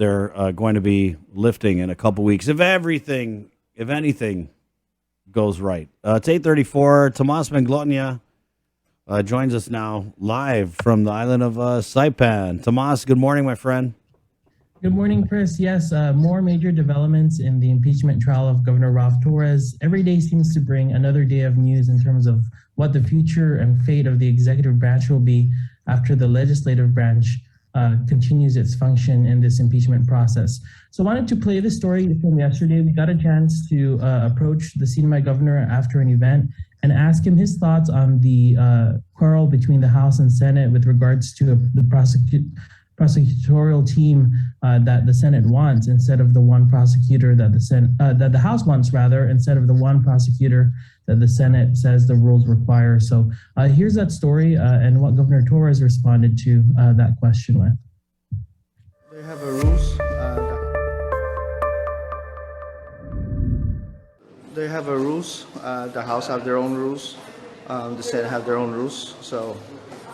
they're going to be lifting in a couple weeks if anything goes right. It's 8:34. Tomas Manglotnia joins us now live from the island of Saipan. Tomas, good morning, my friend. Good morning, Chris. Yes, more major developments in the impeachment trial of Governor Ralph Torres. Every day seems to bring another day of news in terms of what the future and fate of the executive branch will be after the legislative branch continues its function in this impeachment process. So I wanted to play the story from yesterday. We got a chance to approach the CNMI governor after an event and ask him his thoughts on the quarrel between the House and Senate with regards to the prosecutorial team that the Senate wants instead of the one prosecutor that the House wants, rather, instead of the one prosecutor that the Senate says the rules require. So here's that story and what Governor Torres responded to that question with. They have a rules. They have a rules. The House have their own rules. The Senate have their own rules. So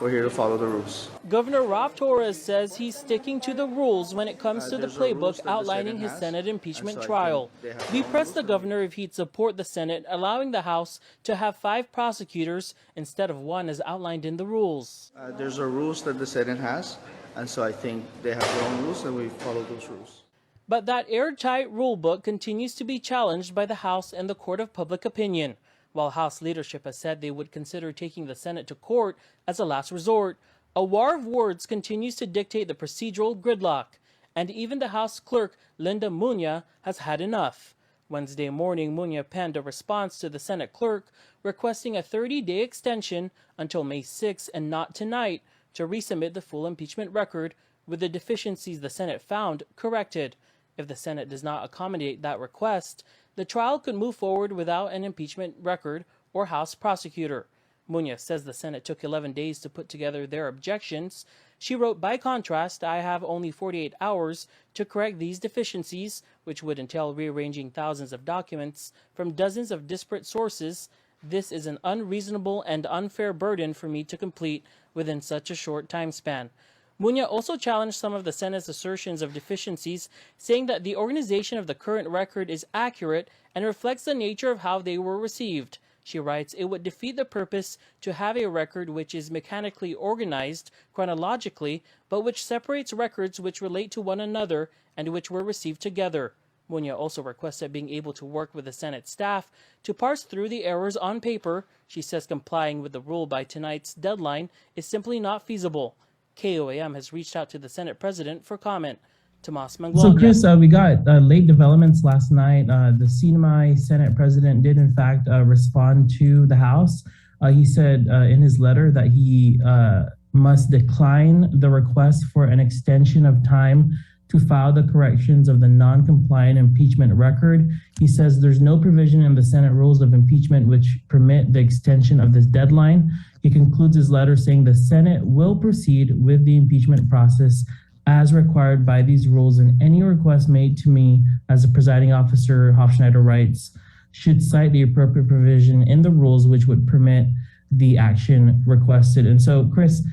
we're here to follow the rules. Governor Ralph Torres says he's sticking to the rules when it comes to the playbook outlining his Senate impeachment trial. We pressed the governor if he'd support the Senate, allowing the House to have 5 prosecutors instead of 1 as outlined in the rules. There's a rules that the Senate has, and so I think they have their own rules, and we follow those rules. But that airtight rule book continues to be challenged by the House and the Court of Public Opinion. While House leadership has said they would consider taking the Senate to court as a last resort, a war of words continues to dictate the procedural gridlock, and even the House clerk, Linda Muña, has had enough. Wednesday morning, Muña penned a response to the Senate clerk requesting a 30-day extension until May 6 and not tonight to resubmit the full impeachment record with the deficiencies the Senate found corrected. If the Senate does not accommodate that request, the trial could move forward without an impeachment record or House prosecutor. Muña says the Senate took 11 days to put together their objections. She wrote, "By contrast, I have only 48 hours to correct these deficiencies, which would entail rearranging thousands of documents from dozens of disparate sources. This is an unreasonable and unfair burden for me to complete within such a short time span." Muña also challenged some of the Senate's assertions of deficiencies, saying that the organization of the current record is accurate and reflects the nature of how they were received. She writes, "It would defeat the purpose to have a record which is mechanically organized chronologically, but which separates records which relate to one another and which were received together." Muña also requested being able to work with the Senate staff to parse through the errors on paper. She says complying with the rule by tonight's deadline is simply not feasible. KOAM has reached out to the Senate President for comment. Tomas Manglotnia. So, Chris, we got late developments last night. The CNMI Senate President did, in fact, respond to the House. He said in his letter that he must decline the request for an extension of time to file the corrections of the non-compliant impeachment record. He says there's no provision in the Senate rules of impeachment which permit the extension of this deadline. He concludes his letter saying the Senate will proceed with the impeachment process as required by these rules, and any request made to me as a presiding officer, Hofschneider writes, should cite the appropriate provision in the rules which would permit the action requested. And so, Chris,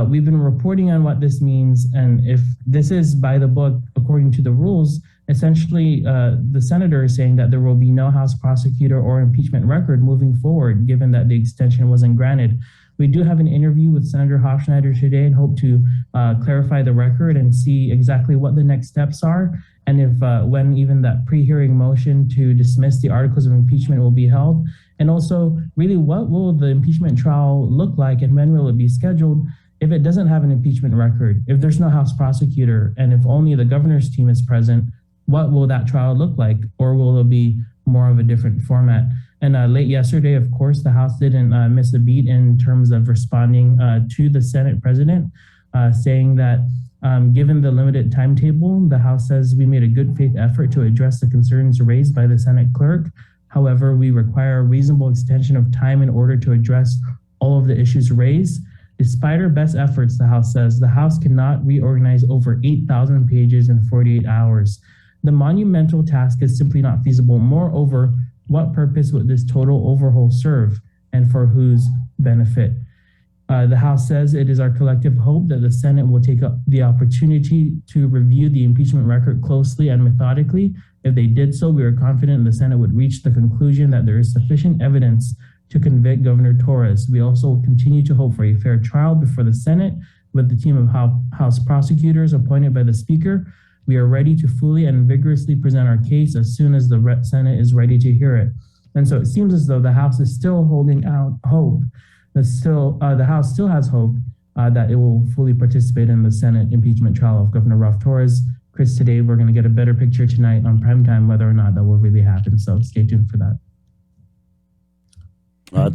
we've been reporting on what this means, and if this is by the book according to the rules, essentially the senator is saying that there will be no House prosecutor or impeachment record moving forward, given that the extension wasn't granted. We do have an interview with Senator Hofschneider today and hope to clarify the record and see exactly what the next steps are, and if when even that pre-hearing motion to dismiss the articles of impeachment will be held, and also really what will the impeachment trial look like and when will it be scheduled if it doesn't have an impeachment record, if there's no House prosecutor, and if only the governor's team is present. What will that trial look like, or will it be more of a different format? And late yesterday, of course, the House didn't miss a beat in terms of responding to the Senate President, saying that given the limited timetable, the House says we made a good faith effort to address the concerns raised by the Senate clerk. However, we require a reasonable extension of time in order to address all of the issues raised. Despite our best efforts, the House says, the House cannot reorganize over 8,000 pages in 48 hours. The monumental task is simply not feasible. Moreover, what purpose would this total overhaul serve, and for whose benefit? The House says it is our collective hope that the Senate will take up the opportunity to review the impeachment record closely and methodically. If they did so, we are confident the Senate would reach the conclusion that there is sufficient evidence to convict Governor Torres. We also continue to hope for a fair trial before the Senate with the team of House prosecutors appointed by the Speaker. We are ready to fully and vigorously present our case as soon as the Senate is ready to hear it. And so it seems as though the House is still holding out hope. The House still has hope that it will fully participate in the Senate impeachment trial of Governor Ralph Torres. Chris, today we're going to get a better picture tonight on primetime whether or not that will really happen. So stay tuned for that.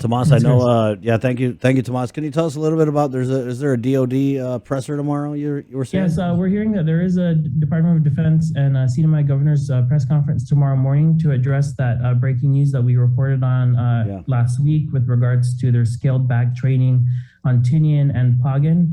Tomas, I know. Thank you, Tomas. Can you tell us a little bit about? Is there a DoD presser tomorrow? You were saying? Yes, we're hearing that there is a Department of Defense and CNMI Governor's press conference tomorrow morning to address that breaking news that we reported on last week with regards to their scaled back training on Tinian and Pagan.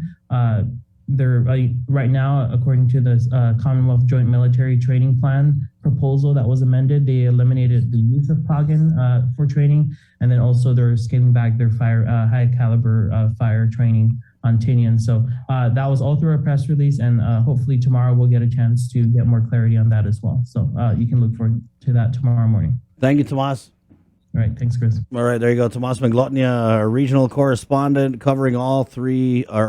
They're right now, according to the Commonwealth Joint Military Training Plan proposal that was amended, they eliminated the use of Pagan for training, and then also they're scaling back their high caliber fire training on Tinian. So that was all through our press release, and hopefully tomorrow we'll get a chance to get more clarity on that as well. So you can look forward to that tomorrow morning. Thank you, Tomas. All right, thanks, Chris. All right, there you go. Tomas Manglotnia, regional correspondent covering all three, or